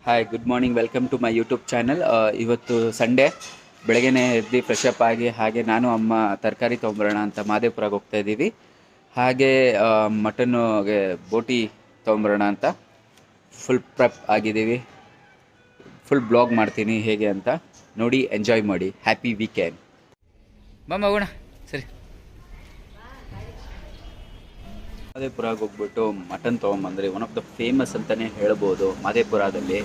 Hi, good morning. Welcome to my YouTube channel. ಇವತ್ತು Sunday ಬೆಳಗ್ಗೆನೇ ಎದ್ದು ಫ್ರೆಶಪ್ ಆಗಿ ಹಾಗೆ ನಾನು ಅಮ್ಮ ತರಕಾರಿ ತೊಗೊಂಬರೋಣ ಅಂತ ಮಾದೇಪುರಾಗೆ ಹೋಗ್ತಾ ಇದ್ದೀವಿ. ಹಾಗೆ ಮಟನ್ಗೆ ಬೋಟಿ ತೊಗೊಂಬರೋಣ ಅಂತ ಫುಲ್ ಪ್ರೆಪ್ ಆಗಿದ್ದೀವಿ. ಫುಲ್ ಬ್ಲಾಗ್ ಮಾಡ್ತೀನಿ ಹೇಗೆ ಅಂತ ನೋಡಿ, ಎಂಜಾಯ್ ಮಾಡಿ. Happy weekend. ಹೋಗೋಣ. ಸರಿ, ಮಾದೇಪುರಾಗೆ ಹೋಗ್ಬಿಟ್ಟು ಮಟನ್ ತೊಗೊಂಬಂದ್ರಿ. ಒನ್ ಆಫ್ ದ ಫೇಮಸ್ ಅಂತಲೇ ಹೇಳ್ಬೋದು ಮಾದೇಪುರದಲ್ಲಿ.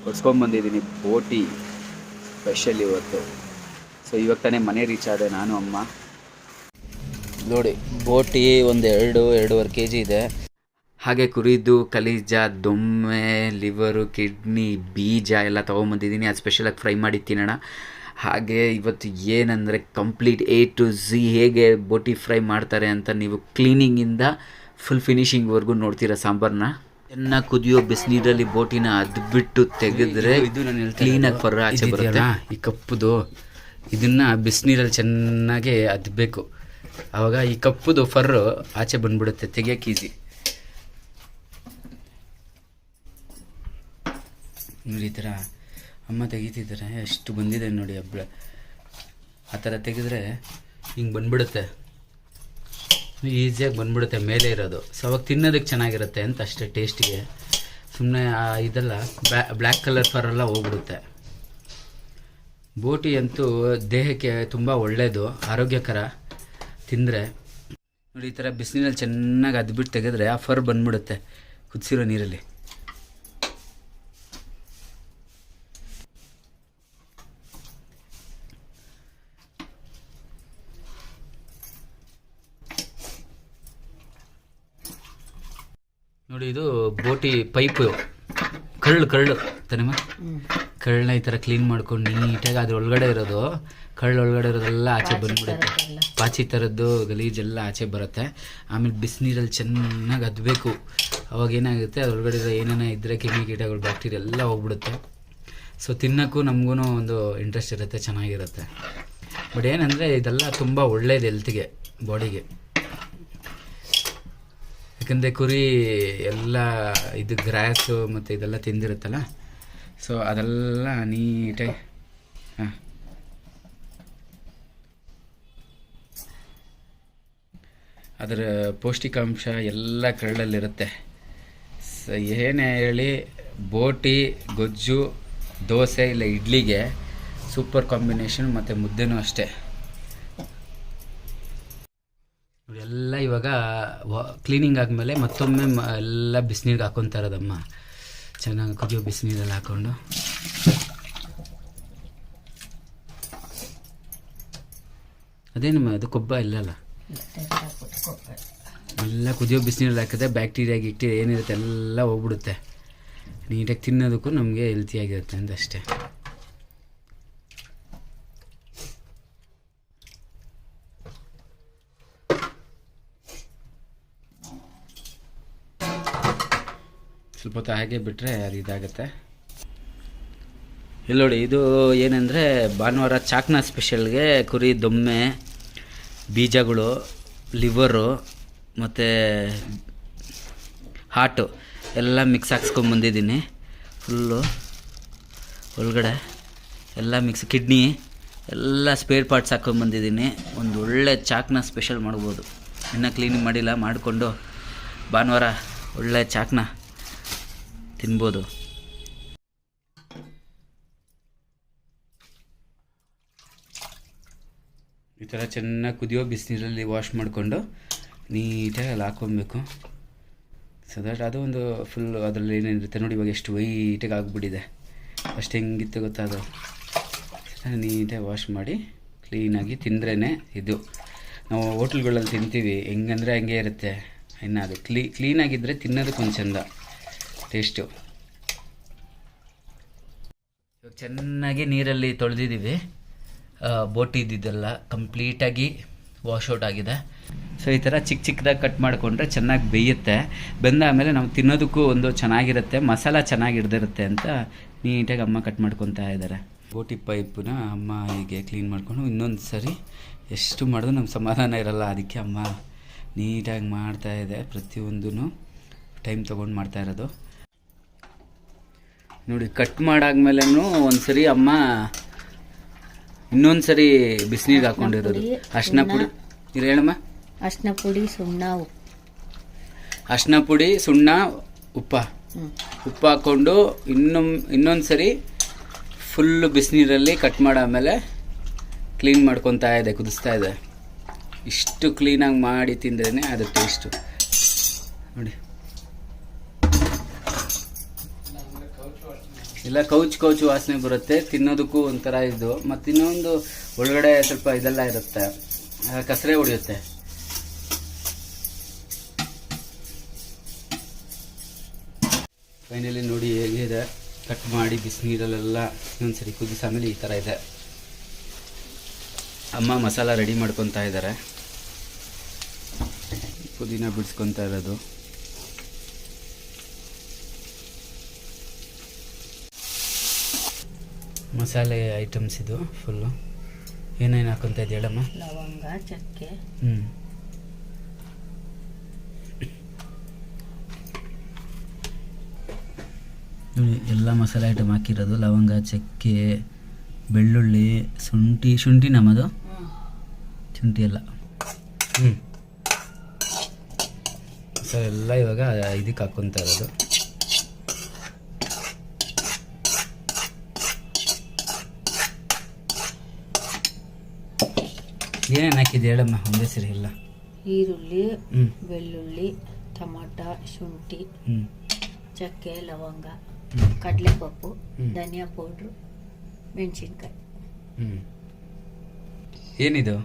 ಹೊಡ್ಸ್ಕೊಂಬಂದಿದ್ದೀನಿ ಬೋಟಿ ಸ್ಪೆಷಲ್ ಇವತ್ತು. ಸೊ ಇವಾಗ ತಾನೇ ಮನೆ ರೀಚ್ ಆದೆ ನಾನು ಅಮ್ಮ. ನೋಡಿ, ಬೋಟಿ ಒಂದು 2-2.5 kg ಇದೆ. ಹಾಗೆ ಕುರಿದು ಕಲೀಜ, ದೊಮ್ಮೆ, ಲಿವರು, ಕಿಡ್ನಿ, ಬೀಜ ಎಲ್ಲ ತೊಗೊಂಬಂದಿದ್ದೀನಿ. ಅದು ಸ್ಪೆಷಲಾಗಿ ಫ್ರೈ ಮಾಡಿ ತಿನ್ನೋಣ. ಹಾಗೆ ಇವತ್ತು ಏನಂದರೆ ಕಂಪ್ಲೀಟ್ A to Z ಹೇಗೆ ಬೋಟಿ ಫ್ರೈ ಮಾಡ್ತಾರೆ ಅಂತ ನೀವು ಕ್ಲೀನಿಂಗಿಂದ ಫುಲ್ ಫಿನಿಷಿಂಗ್ವರೆಗೂ ನೋಡ್ತೀರಾ. ಸಾಂಬಾರನ್ನ ಚೆನ್ನಾಗಿ ಕುದಿಯೋ ಬಿಸಿನೀರಲ್ಲಿ ಬೋಟಿನ ಅದ್ಬಿಟ್ಟು ತೆಗೆದ್ರೆ ಇದು ನಾನು ಕ್ಲೀನಾಗಿ ಫರ್ ಆಚೆ ಬರುತ್ತೆ. ಈ ಕಪ್ಪುದು ಇದನ್ನು ಬಿಸಿನೀರಲ್ಲಿ ಚೆನ್ನಾಗಿ ಅದ್ಬೇಕು. ಆವಾಗ ಈ ಕಪ್ಪುದು ಫರ್ರು ಆಚೆ ಬಂದ್ಬಿಡುತ್ತೆ, ತೆಗಿಯೋಕೆ ಈಸಿ. ನೋಡಿ, ಈ ಥರ ಅಮ್ಮ ತೆಗಿತಿದ್ದಾರೆ. ಎಷ್ಟು ಬಂದಿದೆ ನೋಡಿ ಹಬ್ಬಳ. ಆ ಥರ ತೆಗೆದ್ರೆ ಹಿಂಗೆ ಬಂದ್ಬಿಡುತ್ತೆ, ಈಸಿಯಾಗಿ ಬಂದ್ಬಿಡುತ್ತೆ ಮೇಲೆ ಇರೋದು. ಸೊ ಅವಾಗ ತಿನ್ನೋದಕ್ಕೆ ಚೆನ್ನಾಗಿರುತ್ತೆ ಅಂತ ಅಷ್ಟೇ ಟೇಸ್ಟಿಗೆ. ಸುಮ್ಮನೆ ಇದೆಲ್ಲ ಬ್ಲ್ಯಾಕ್ ಕಲರ್ ಫರೆಲ್ಲ ಹೋಗ್ಬಿಡುತ್ತೆ. ಬೋಟಿ ಅಂತೂ ದೇಹಕ್ಕೆ ತುಂಬ ಒಳ್ಳೆಯದು, ಆರೋಗ್ಯಕರ ತಿಂದರೆ. ನೋಡಿ, ಈ ಥರ ಬಿಸಿನೀರಲ್ಲಿ ಚೆನ್ನಾಗಿ ಅದ್ಬಿಟ್ಟು ತೆಗೆದ್ರೆ ಆ ಫರ್ ಬಂದ್ಬಿಡುತ್ತೆ ಕುದಿಸಿರೋ ನೀರಲ್ಲಿ. ನೋಡಿ, ಇದು ಬೋಟಿ ಪೈಪು ಕಳ್ಳು ತಾನೇಮ್ಮ. ಕಳ್ಳನ್ನ ಈ ಥರ ಕ್ಲೀನ್ ಮಾಡ್ಕೊಂಡು ನೀಟಾಗಿ ಅದ್ರ ಒಳಗಡೆ ಇರೋದು, ಒಳಗಡೆ ಇರೋದೆಲ್ಲ ಆಚೆ ಬಂದ್ಬಿಡುತ್ತೆ. ಪಾಚಿ ಥರದ್ದು ಗಲೀಜೆಲ್ಲ ಆಚೆ ಬರುತ್ತೆ. ಆಮೇಲೆ ಬಿಸಿನೀರಲ್ಲಿ ಚೆನ್ನಾಗಿ ಅದ್ಬೇಕು. ಅವಾಗ ಏನಾಗುತ್ತೆ, ಅದ್ರೊಳಗಡೆ ಇರೋ ಏನೇನೋ ಇದ್ದರೆ ಕ್ರಿಮಿಕೀಟಗಳು, ಬ್ಯಾಕ್ಟೀರಿಯಾ ಎಲ್ಲ ಹೋಗ್ಬಿಡುತ್ತೆ. ಸೊ ತಿನ್ನೋಕ್ಕೂ ನಮಗೂ ಒಂದು ಇಂಟ್ರೆಸ್ಟ್ ಇರುತ್ತೆ, ಚೆನ್ನಾಗಿರುತ್ತೆ. ಬಟ್ ಏನಂದರೆ ಇದೆಲ್ಲ ತುಂಬ ಒಳ್ಳೆಯದು ಹೆಲ್ತ್ಗೆ, ಬಾಡಿಗೆ. ಯಾಕಂದರೆ ಕುರಿ ಎಲ್ಲ ಇದು ಗ್ರಾಸು ಮತ್ತು ಇದೆಲ್ಲ ತಿಂದಿರುತ್ತಲ್ಲ. ಸೊ ಅದೆಲ್ಲ ನೀಟಾಗಿ ಅದರ ಪೌಷ್ಟಿಕಾಂಶ ಎಲ್ಲ ಕರಳಲ್ಲಿರುತ್ತೆ. ಸೊ ಏನೇ ಹೇಳಿ, ಬೋಟಿ ಗೊಜ್ಜು, ದೋಸೆ ಇಲ್ಲ ಇಡ್ಲಿಗೆ ಸೂಪರ್ ಕಾಂಬಿನೇಷನ್. ಮತ್ತು ಮುದ್ದೆನೂ ಅಷ್ಟೇ. ಎಲ್ಲ ಇವಾಗ ಕ್ಲೀನಿಂಗ್ ಆದಮೇಲೆ ಮತ್ತೊಮ್ಮೆ ಎಲ್ಲ ಬಿಸಿನೀರಿಗೆ ಹಾಕ್ಕೊತಾ ಇರೋದಮ್ಮ. ಚೆನ್ನಾಗಿ ಕುದಿಯೋ ಬಿಸಿನೀರಲ್ಲಿ ಹಾಕ್ಕೊಂಡು ಅದೇನಮ್ಮ, ಅದು ಕೊಬ್ಬ ಇಲ್ಲಲ್ಲ, ಎಲ್ಲ ಕುದಿಯೋ ಬಿಸಿನೀರಲ್ಲಿ ಹಾಕಿದ್ರೆ ಬ್ಯಾಕ್ಟೀರಿಯಾ ಗಿಕ್ಟೀರಿಯಾ ಏನಿರುತ್ತೆ ಎಲ್ಲ ಹೋಗ್ಬಿಡುತ್ತೆ. ನೀಟಾಗಿ ತಿನ್ನೋದಕ್ಕೂ ನಮಗೆ ಹೆಲ್ತಿಯಾಗಿರುತ್ತೆ ಅಂತ ಅಷ್ಟೇ. ಸ್ವಲ್ಪ ಹೊತ್ತು ಹಾಗೆ ಬಿಟ್ಟರೆ ಅದು ಇದಾಗುತ್ತೆ. ಇಲ್ಲಿ ನೋಡಿ, ಇದು ಏನಂದರೆ ಭಾನುವಾರ ಚಾಕ್ನ ಸ್ಪೆಷಲ್ಗೆ ಕುರಿ ದೊಮ್ಮೆ, ಬೀಜಗಳು, ಲಿವರು ಮತ್ತು ಹಾಟು ಎಲ್ಲ ಮಿಕ್ಸ್ ಹಾಕ್ಸ್ಕೊಂಬಂದಿದ್ದೀನಿ. ಫುಲ್ಲು ಒಳಗಡೆ ಎಲ್ಲ ಮಿಕ್ಸ್, ಕಿಡ್ನಿ ಎಲ್ಲ ಸ್ಪೇರ್ ಪಾರ್ಟ್ಸ್ ಹಾಕ್ಕೊಂಬಂದಿದ್ದೀನಿ. ಒಂದು ಒಳ್ಳೆ ಚಾಕ್ನ ಸ್ಪೆಷಲ್ ಮಾಡ್ಬೋದು. ಇನ್ನೂ ಕ್ಲೀನಿಂಗ್ ಮಾಡಿಲ್ಲ, ಮಾಡಿಕೊಂಡು ಭಾನುವಾರ ಒಳ್ಳೆ ಚಾಕ್ನ ತಿನ್ಬೋದು. ಈ ಥರ ಚೆನ್ನಾಗಿ ಕುದಿಯೋ ಬಿಸಿನೀರಲ್ಲಿ ವಾಶ್ ಮಾಡಿಕೊಂಡು ನೀಟಾಗಿ ಅಲ್ಲಿ ಹಾಕ್ಕೊಬೇಕು. ಸೊ ದಟ್ ಅದು ಒಂದು ಫುಲ್ ಅದರಲ್ಲಿ ಏನೇನಿರುತ್ತೆ ನೋಡಿ. ಇವಾಗ ಎಷ್ಟು ವೈಟಾಗಿ ಆಗಿಬಿಟ್ಟಿದೆ. ಅಷ್ಟು ಹೆಂಗಿತ್ತು ಗೊತ್ತಾ, ಅದು ನೀಟಾಗಿ ವಾಶ್ ಮಾಡಿ ಕ್ಲೀನಾಗಿ ತಿಂದ್ರೇ ಇದು. ನಾವು ಹೋಟ್ಲ್ಗಳಲ್ಲಿ ತಿಂತೀವಿ, ಹೆಂಗಂದರೆ ಹಂಗೆ ಇರುತ್ತೆ. ಇನ್ನು ಅದು ಕ್ಲೀನಾಗಿದ್ದರೆ ತಿನ್ನೋದಕ್ಕೆ ಒಂದು ಚೆಂದ ಟೇಸ್ಟು. ಇವಾಗ ಚೆನ್ನಾಗಿ ನೀರಲ್ಲಿ ತೊಳೆದಿದ್ದೀವಿ. ಬೋಟಿ ಇದ್ದಿದ್ದೆಲ್ಲ ಕಂಪ್ಲೀಟಾಗಿ ವಾಶೌಟ್ ಆಗಿದೆ. ಸೊ ಈ ಥರ ಚಿಕ್ಕದಾಗಿ ಕಟ್ ಮಾಡಿಕೊಂಡ್ರೆ ಚೆನ್ನಾಗಿ ಬೇಯುತ್ತೆ. ಬೆಂದಾದಮೇಲೆ ನಾವು ತಿನ್ನೋದಕ್ಕೂ ಒಂದು ಚೆನ್ನಾಗಿರುತ್ತೆ, ಮಸಾಲ ಚೆನ್ನಾಗಿ ಹಿಡ್ದಿರುತ್ತೆ ಅಂತ ನೀಟಾಗಿ ಅಮ್ಮ ಕಟ್ ಮಾಡ್ಕೊತಾ ಇದ್ದಾರೆ. ಬೋಟಿ ಪೈಪನ್ನ ಅಮ್ಮ ಹೀಗೆ ಕ್ಲೀನ್ ಮಾಡಿಕೊಂಡು ಇನ್ನೊಂದು ಸರಿ ಎಷ್ಟು ಮಾಡಿದ್ರು ನಮ್ಗೆ ಸಮಾಧಾನ ಇರಲ್ಲ. ಅದಕ್ಕೆ ಅಮ್ಮ ನೀಟಾಗಿ ಮಾಡ್ತಾಯಿದೆ. ಪ್ರತಿಯೊಂದೂ ಟೈಮ್ ತೊಗೊಂಡು ಮಾಡ್ತಾಯಿರೋದು. ನೋಡಿ ಕಟ್ ಮಾಡಾದ್ಮೇಲೆನೂ ಒಂದ್ಸರಿ ಅಮ್ಮ ಇನ್ನೊಂದ್ಸರಿ ಬಿಸಿನೀರಿಗೆ ಹಾಕೊಂಡಿರೋದು. ಅರ್ಶಿನ ಪುಡಿ ಇದು ಹೇಳಮ್ಮ. ಅರ್ಶಿನ ಪುಡಿ, ಸುಣ್ಣ, ಅರ್ಶಿನ ಪುಡಿ, ಸುಣ್ಣ, ಉಪ್ಪು ಹಾಕ್ಕೊಂಡು ಇನ್ನೊಂದ್ಸರಿ ಫುಲ್ಲು ಬಿಸಿನೀರಲ್ಲಿ ಕಟ್ ಮಾಡಾದ್ಮೇಲೆ ಕ್ಲೀನ್ ಮಾಡ್ಕೊತಾ ಇದೆ, ಕುದಿಸ್ತಾ ಇದೆ. ಇಷ್ಟು ಕ್ಲೀನಾಗಿ ಮಾಡಿ ತಿಂದ್ರೇ ಅದು ಟೇಸ್ಟು ನೋಡಿ. ಎಲ್ಲ ಕೌಚು ವಾಸನೆ ಬರುತ್ತೆ, ತಿನ್ನೋದಕ್ಕೂ ಒಂಥರ ಇದು. ಮತ್ತು ಇನ್ನೊಂದು ಒಳಗಡೆ ಸ್ವಲ್ಪ ಇದೆಲ್ಲ ಇರುತ್ತೆ, ಕಸರೆ ಹೊಡೆಯುತ್ತೆ. ಫೈನಲಿ ನೋಡಿ ಹೇಗಿದೆ, ಕಟ್ ಮಾಡಿ ಬಿಸಿನೀರಲ್ಲೆಲ್ಲ ಇನ್ನೊಂದ್ಸರಿ ಕುದಿಸಿ ಆಮೇಲೆ ಈ ಥರ ಇದೆ. ಅಮ್ಮ ಮಸಾಲ ರೆಡಿ ಮಾಡ್ಕೊತಾ ಇದ್ದಾರೆ, ಪುದೀನ ಬಿಡಿಸ್ಕೊತಾ ಇರೋದು. ಮಸಾಲೆ ಐಟಮ್ಸ್ ಇದು ಫುಲ್ಲು. ಏನೇನು ಹಾಕೊಂತ ಇದೆ ಹೇಳಮ್ಮ. ಲವಂಗ, ಚಕ್ಕೆ, ಎಲ್ಲ ಮಸಾಲೆ ಐಟಮ್ ಹಾಕಿರೋದು. ಲವಂಗ, ಚಕ್ಕೆ, ಬೆಳ್ಳುಳ್ಳಿ, ಶುಂಠಿ ನಮ್ಮದು ಶುಂಠಿ ಎಲ್ಲ ಮಸಾಲೆ ಎಲ್ಲ ಇವಾಗ ಇದಕ್ಕೆ ಹಾಕ್ಕೊತಾ ಇರೋದು. ಏನೇನು ಹಾಕಿದೆ ಹೇಳಮ್ಮ ಒಂದೇ ಸರಿ ಎಲ್ಲ. ಈರುಳ್ಳಿ, ಬೆಳ್ಳುಳ್ಳಿ, ಟಮಾಟ, ಶುಂಠಿ, ಚಕ್ಕೆ, ಲವಂಗ, ಕಡಲೆಪಪ್ಪು, ಧನಿಯಾ ಪೌಡ್ರು, ಮೆಣಸಿನ್ಕಾಯಿ. ಏನಿದು?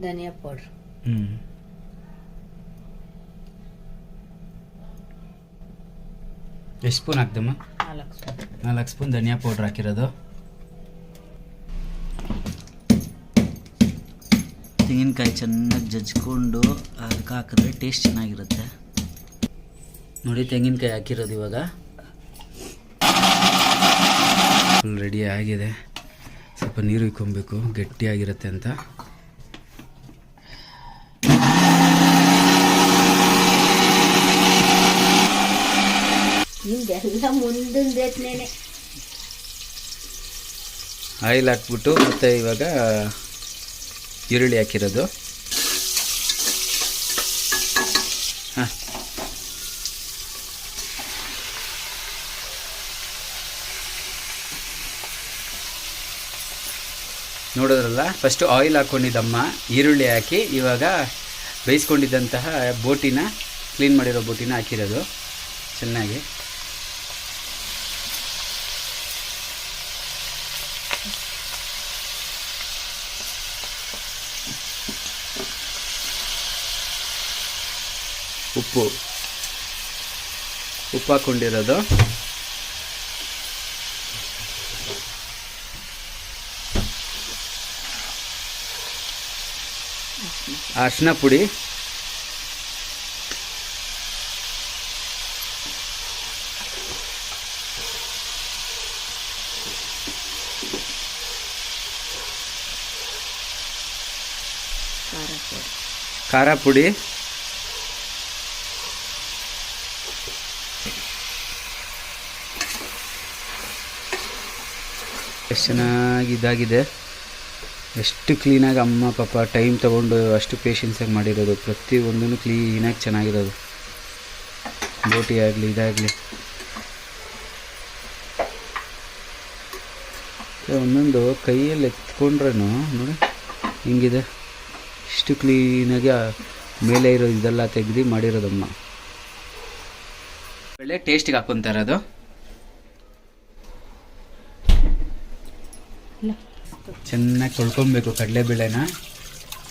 ಧನಿಯಾ ಪೌಡ್ರು. ಎಷ್ಟು ಸ್ಪೂನ್ ಹಾಕ್ದಮ್ಮ? 4 ಸ್ಪೂನ್ ಧನಿಯಾ ಪೌಡ್ರ್ ಹಾಕಿರೋದು. ತೆಂಗಿನಕಾಯಿ ಚೆನ್ನಾಗಿ ಜಜ್ಕೊಂಡು ಅದಕ್ಕೆ ಹಾಕಿದ್ರೆ ಟೇಸ್ಟ್ ಚೆನ್ನಾಗಿರುತ್ತೆ ನೋಡಿ. ತೆಂಗಿನಕಾಯಿ ಹಾಕಿರೋದು ಇವಾಗ ಫುಲ್ ರೆಡಿ ಆಗಿದೆ. ಸ್ವಲ್ಪ ನೀರು ಇಕ್ಕೊಬೇಕು, ಗಟ್ಟಿಯಾಗಿರುತ್ತೆ ಅಂತ. ಆಯಿಲ್ ಹಾಕ್ಬಿಟ್ಟು ಮತ್ತೆ ಇವಾಗ ಈರುಳ್ಳಿ ಹಾಕಿರೋದು. ಹಾಂ, ನೋಡೋದ್ರಲ್ಲ, ಫಸ್ಟು ಆಯಿಲ್ ಹಾಕ್ಕೊಂಡಿದ್ದಮ್ಮ, ಈರುಳ್ಳಿ ಹಾಕಿ ಇವಾಗ ಬೇಯಿಸ್ಕೊಂಡಿದ್ದಂತಹ ಬೋಟಿನ, ಕ್ಲೀನ್ ಮಾಡಿರೋ ಬೋಟಿನ ಹಾಕಿರೋದು ಚೆನ್ನಾಗಿ. ಉಪ್ಪು ಹಾಕ್ಕೊಂಡಿರೋದು. ಅರಿಶಿನ ಪುಡಿ, ಖಾರ ಪುಡಿ, ಎಷ್ಟು ಚೆನ್ನಾಗಿ ಇದಾಗಿದೆ. ಎಷ್ಟು ಕ್ಲೀನಾಗಿ ಅಮ್ಮ ಪಾಪ ಟೈಮ್ ತೊಗೊಂಡು ಅಷ್ಟು ಪೇಷನ್ಸಾಗಿ ಮಾಡಿರೋದು. ಪ್ರತಿಯೊಂದೂ ಕ್ಲೀನಾಗಿ ಚೆನ್ನಾಗಿರೋದು. ಬೋಟಿ ಆಗಲಿ ಇದಾಗಲಿ ಒಂದೊಂದು ಕೈಯಲ್ಲಿ ಎತ್ಕೊಂಡ್ರೂ ನೋಡಿ ಹಿಂಗಿದೆ. ಇಷ್ಟು ಕ್ಲೀನಾಗಿ ಮೇಲೆ ಇರೋ ಇದೆಲ್ಲ ತೆಗೆದು ಮಾಡಿರೋದಮ್ಮ. ಒಳ್ಳೆ ಟೇಸ್ಟಿಗೆ ಹಾಕ್ಕೊತಾ ಇರೋದು. ಚೆನ್ನಾಗಿ ತೊಳ್ಕೊಬೇಕು ಕಡಲೆಬೇಳೆನ,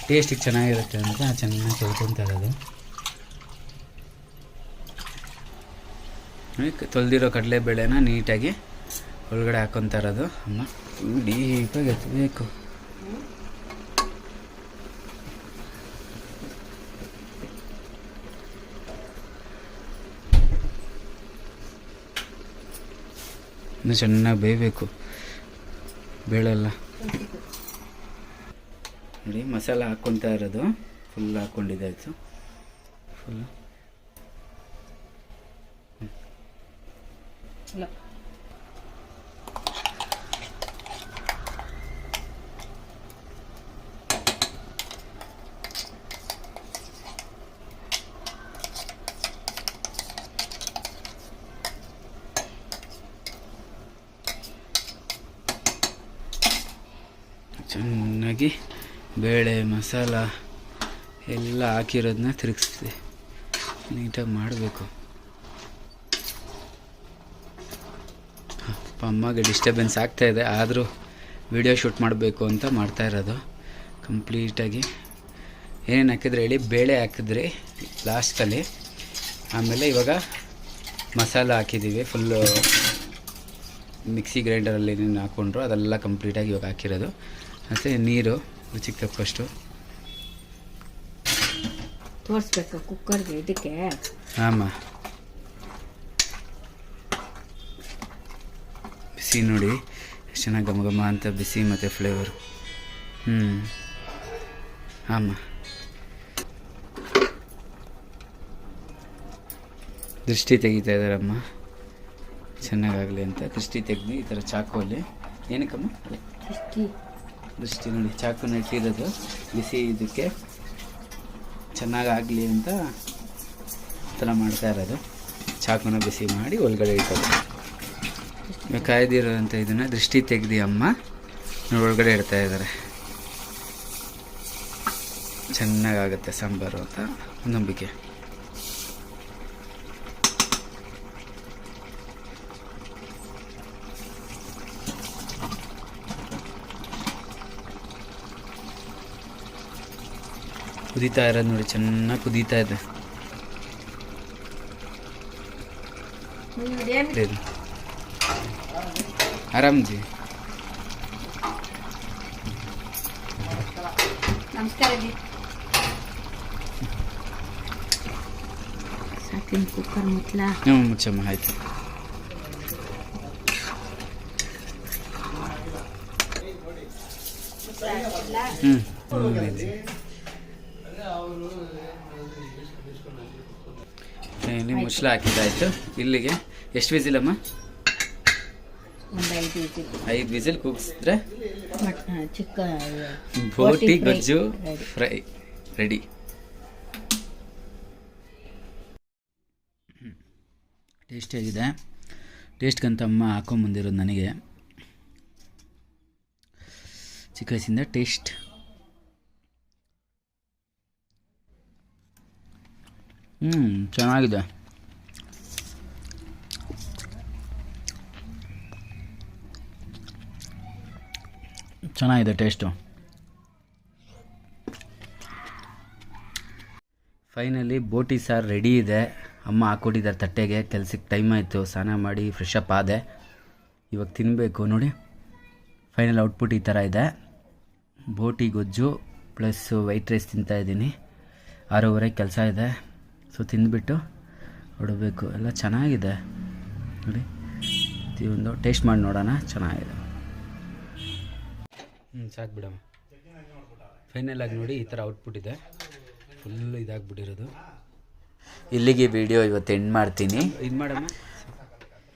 ಟೇಸ್ಟಿಗೆ ಚೆನ್ನಾಗಿರುತ್ತೆ ಅಂತ ಚೆನ್ನಾಗಿ ತೊಳ್ಕೊತಾ ಇರೋದು. ತೊಳೆದಿರೋ ಕಡಲೆಬೇಳೆನ ನೀಟಾಗಿ ಒಳಗಡೆ ಹಾಕ್ಕೊತಾ ಇರೋದು ಅಮ್ಮ. ಡೀಪಾಗಿ ಎತ್ತಬೇಕು. ಇನ್ನು ಚೆನ್ನಾಗಿ ಬೇಯಬೇಕು ಬೇಳೆಲ್ಲ ನೋಡಿ. ಮಸಾಲ ಹಾಕ್ಕೊತಾ ಇರೋದು ಫುಲ್ ಹಾಕ್ಕೊಂಡಿದೆ ಆಯಿತು. ಫುಲ್ ಚೆನ್ನಾಗಿ ಬೇಳೆ ಮಸಾಲ ಎಲ್ಲ ಹಾಕಿರೋದನ್ನ ತಿರುಗಿಸಿ ನೀಟಾಗಿ ಮಾಡಬೇಕು. ಅಪ್ಪ ಅಮ್ಮಗೆ ಡಿಸ್ಟರ್ಬೆನ್ಸ್ ಆಗ್ತಾಯಿದೆ, ಆದರೂ ವಿಡಿಯೋ ಶೂಟ್ ಮಾಡಬೇಕು ಅಂತ ಮಾಡ್ತಾ ಇರೋದು. ಕಂಪ್ಲೀಟಾಗಿ ಏನೇನು ಹಾಕಿದ್ರೆ ಹೇಳಿ, ಬೇಳೆ ಹಾಕಿದ್ರಿ ಲಾಸ್ಟಲ್ಲಿ, ಆಮೇಲೆ ಇವಾಗ ಮಸಾಲ ಹಾಕಿದ್ದೀವಿ. ಫುಲ್ಲು ಮಿಕ್ಸಿ ಗ್ರೈಂಡರಲ್ಲಿ ಏನೇನು ಹಾಕ್ಕೊಂಡ್ರು ಅದೆಲ್ಲ ಕಂಪ್ಲೀಟಾಗಿ ಇವಾಗ ಹಾಕಿರೋದು. ಮತ್ತು ನೀರು ರುಚಿಗೆ ತಕ್ಕಷ್ಟು ತೋರಿಸ್ಬೇಕು ಕುಕ್ಕರ್ಗೆ, ಇದಕ್ಕೆ ಹಾಂ ಬಿಸಿ ನೋಡಿ ಎಷ್ಟು ಚೆನ್ನಾಗಿ ಘಮ ಘಮ ಅಂತ ಬಿಸಿ ಮತ್ತು ಫ್ಲೇವರು. ಹಾಂ ದೃಷ್ಟಿ ತೆಗಿತಾ ಇದ್ದಾರಮ್ಮ, ಚೆನ್ನಾಗಾಗಲಿ ಅಂತ ದೃಷ್ಟಿ ತೆಗೆದು ಈ ಥರ ಚಾಕುವಲ್ಲಿ. ಏನಕ್ಕಮ್ಮ ದೃಷ್ಟಿ ನೋಡಿ, ಚಾಕುನ ಇಟ್ಟಿರೋದು ಬಿಸಿ ಇದಕ್ಕೆ ಚೆನ್ನಾಗಾಗಲಿ ಅಂತ ಈ ಥರ ಮಾಡ್ತಾ ಇರೋದು. ಚಾಕುನ ಬಿಸಿ ಮಾಡಿ ಒಳಗಡೆ ಇಟ್ಟೋದು. ಕಾಯ್ದಿರೋಂಥ ಇದನ್ನು ದೃಷ್ಟಿ ತೆಗ್ದು ಅಮ್ಮ ಒಳಗಡೆ ಇಡ್ತಾ ಇದ್ದಾರೆ. ಚೆನ್ನಾಗಾಗುತ್ತೆ ಸಾಂಬಾರು ಅಂತ ನಂಬಿಕೆ. ಕುದೀತಾ ಇರೋದು ನೋಡಿ, ಚೆನ್ನಾಗಿ ಕುದೀತಾ ಇದೆ. ಆರಾಮ್ ಜಿ. ನಮಸ್ಕಾರ ಜಿ. ಸಾಕಿನ ಕುಕ್ಕರ್ ಮುಚ್ಚಲ. ಹ್ಞೂ ಮುಚ್ಚಮ್ಮ, ಆಯಿತು. ಇಲ್ಲಿ ಮುಚ್ಚಳ ಹಾಕಿದ್ದಾಯ್ತು. ಇಲ್ಲಿಗೆ ಎಷ್ಟು ವಿಸಿಲಮ್ಮ? ಒಂದು 5 ವಿಸಿಲ್. 5 ವಿಸಿಲ್ ಕೂಗಿಸಿದ್ರೆ ಚಿಕನ್ ಬೋಟಿ ಗೊಜ್ಜು ಫ್ರೈ ರೆಡಿ. ಟೇಸ್ಟಿಯಾಗಿದೆ. ಟೇಸ್ಟ್ಗಂತ ಅಮ್ಮ ಹಾಕೊಂಬಂದಿರೋದು ನನಗೆ. ಚಿಕ್ಕ ವಯಸ್ಸಿಂದ ಟೇಸ್ಟ್. ಚೆನ್ನಾಗಿದೆ. ಚೆನ್ನಾಗಿದೆ ಟೇಸ್ಟು. ಫೈನಲಿ ಬೋಟಿ ಸಾರು ರೆಡಿ ಇದೆ. ಅಮ್ಮ ಹಾಕ್ಕೊಟ್ಟಿದ್ದಾರೆ ತಟ್ಟೆಗೆ. ಕೆಲಸಕ್ಕೆ ಟೈಮ್ ಆಯಿತು, ಸ್ನಾನ ಮಾಡಿ ಫ್ರೆಶ್ ಅಪ್ ಆದೆ. ಇವಾಗ ತಿನ್ನಬೇಕು ನೋಡಿ. ಫೈನಲ್ ಔಟ್ಪುಟ್ ಈ ಥರ ಇದೆ. ಬೋಟಿ ಗೊಜ್ಜು ಪ್ಲಸ್ ವೈಟ್ ರೈಸ್ ತಿಂತಾಯಿದ್ದೀನಿ. 6:30 ಕೆಲಸ ಇದೆ. ಸೊ ತಿಂದುಬಿಟ್ಟು ಹೊಡಬೇಕು. ಎಲ್ಲ ಚೆನ್ನಾಗಿದೆ ನೋಡಿ. ಒಂದು ಟೇಸ್ಟ್ ಮಾಡಿ ನೋಡೋಣ. ಚೆನ್ನಾಗಿದೆ. ಸಾಕು ಬಿಡಮ್ಮ. ಫೈನಲ್ ಆಗಿ ನೋಡಿ ಈ ಥರ ಔಟ್ಪುಟ್ ಇದೆ. ಫುಲ್ ಇದಾಗ್ಬಿಟ್ಟಿರೋದು. ಇಲ್ಲಿಗೆ ವಿಡಿಯೋ ಇವತ್ತು ಎಂಡ್ ಮಾಡ್ತೀನಿ. ಇದು ಮಾಡಮ್ಮ.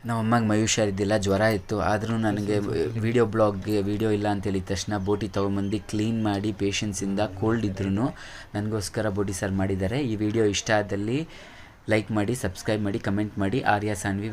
ನಮ್ಮ ಅಮ್ಮಗೆ ಮೈ ಹುಷಾರಿದ್ದಿಲ್ಲ, ಜ್ವರ ಇತ್ತು. ಆದರೂ ನನಗೆ ವಿಡಿಯೋ ಇಲ್ಲ ಅಂತ ಹೇಳಿದ ತಕ್ಷಣ ಬೋಟಿ ತೊಗೊಂಬಂದು ಕ್ಲೀನ್ ಮಾಡಿ ಪೇಷನ್ಸಿಂದ ಕೋಲ್ಡ್ ಇದ್ರೂ ನನಗೋಸ್ಕರ ಬೋಟಿ ಸಾರು ಮಾಡಿದ್ದಾರೆ. ಈ ವಿಡಿಯೋ ಇಷ್ಟ ಆದಲ್ಲಿ ಲೈಕ್ ಮಾಡಿ, ಸಬ್ಸ್ಕ್ರೈಬ್ ಮಾಡಿ, ಕಮೆಂಟ್ ಮಾಡಿ. ಆರ್ಯ ಸಾನ್ವಿ